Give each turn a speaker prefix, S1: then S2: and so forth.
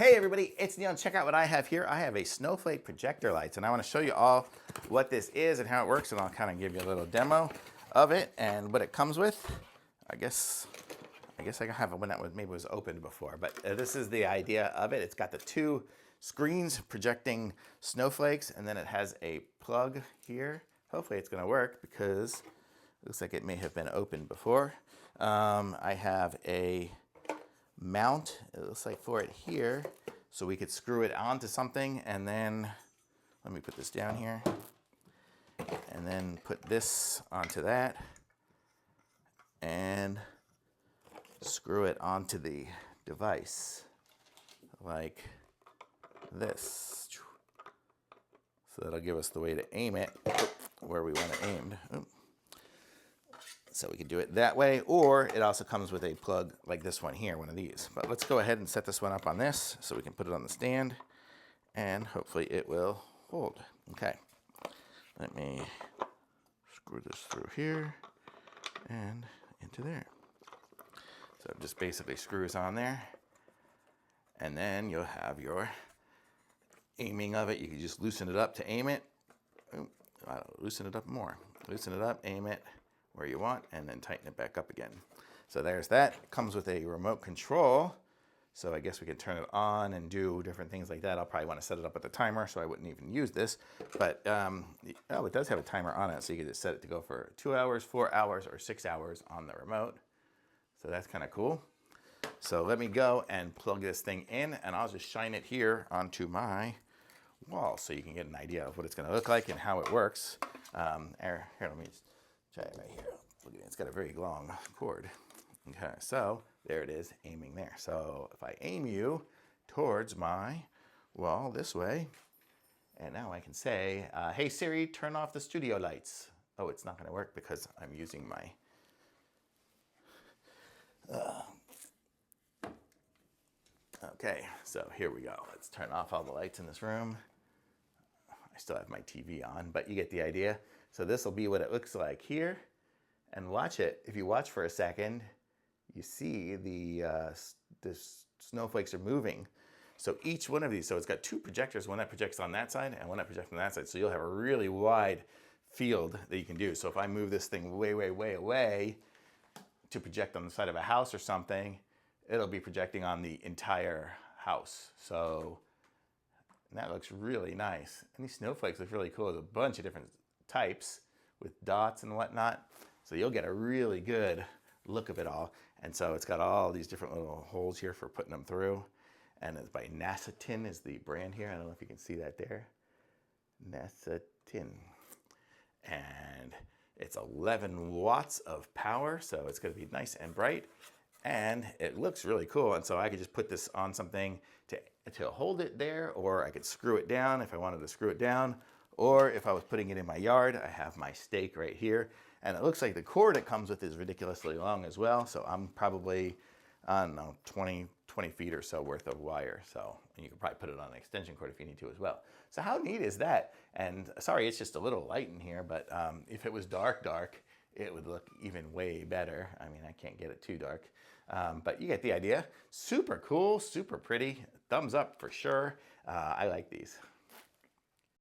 S1: Hey everybody, it's Neil, and check out what I have here. I have a Snowflake projector lights, and I want to show you all what this is and how it works, and I'll kind of give you a little demo of it and what it comes with. I guess I have one that maybe was opened before, but this is the idea of it. It's got the two screens projecting snowflakes, and then it has a plug here. Hopefully it's going to work because it looks like it may have been opened before. I have a mount, it looks like, for it here, so we could screw it onto something, and then let me put this down here and then put this onto that and screw it onto the device like this. So that'll give us the way to aim it where we want it aimed. So we can do it that way, or it also comes with a plug like this one here, one of these. But let's go ahead and set this one up on this so we can put it on the stand, and hopefully it will hold. Okay, let me screw this through here and into there. So it just basically screws on there, and then you'll have your aiming of it. You can just loosen it up to aim it. Loosen it up more. Loosen it up, aim it where you want, and then tighten it back up again. So there's that. It comes with a remote control, so I guess we can turn it on and do different things like that. I'll probably want to set it up with a timer, so I wouldn't even use this. But oh, it does have a timer on it, so you can just set it to go for 2 hours, 4 hours, or 6 hours on the remote. So that's kind of cool. So let me go and plug this thing in, and I'll just shine it here onto my wall so you can get an idea of what it's going to look like and how it works. Here, let me just try it right here. Look at it, it's got a very long cord. Okay, so there it is, aiming there. So if I aim you towards my wall this way, and now I can say, hey Siri, turn off the studio lights. Oh, it's not gonna work because I'm using my, okay, so here we go. Let's turn off all the lights in this room. I still have my TV on, but you get the idea. So this will be what it looks like here, and watch it. If you watch for a second, you see the snowflakes are moving. So each one of these, so it's got two projectors, one that projects on that side and one that projects on that side. So you'll have a really wide field that you can do. So if I move this thing way, way, way away to project on the side of a house or something, it'll be projecting on the entire house. So and that looks really nice. And these snowflakes look really cool. There's a bunch of different types with dots and whatnot. So you'll get a really good look of it all. And so it's got all these different little holes here for putting them through. And it's by NACATIN is the brand here. I don't know if you can see that there. NACATIN. And it's 11 watts of power. So it's going to be nice and bright. And it looks really cool. And so I could just put this on something to hold it there, or I could screw it down if I wanted to screw it down. Or if I was putting it in my yard, I have my stake right here. And it looks like the cord it comes with is ridiculously long as well. So I'm probably, I don't know, 20 feet or so worth of wire. So and you can probably put it on an extension cord if you need to as well. So how neat is that? And sorry, it's just a little light in here, but if it was dark, it would look even way better. I mean, I can't get it too dark, but you get the idea. Super cool, super pretty. Thumbs up for sure. I like these.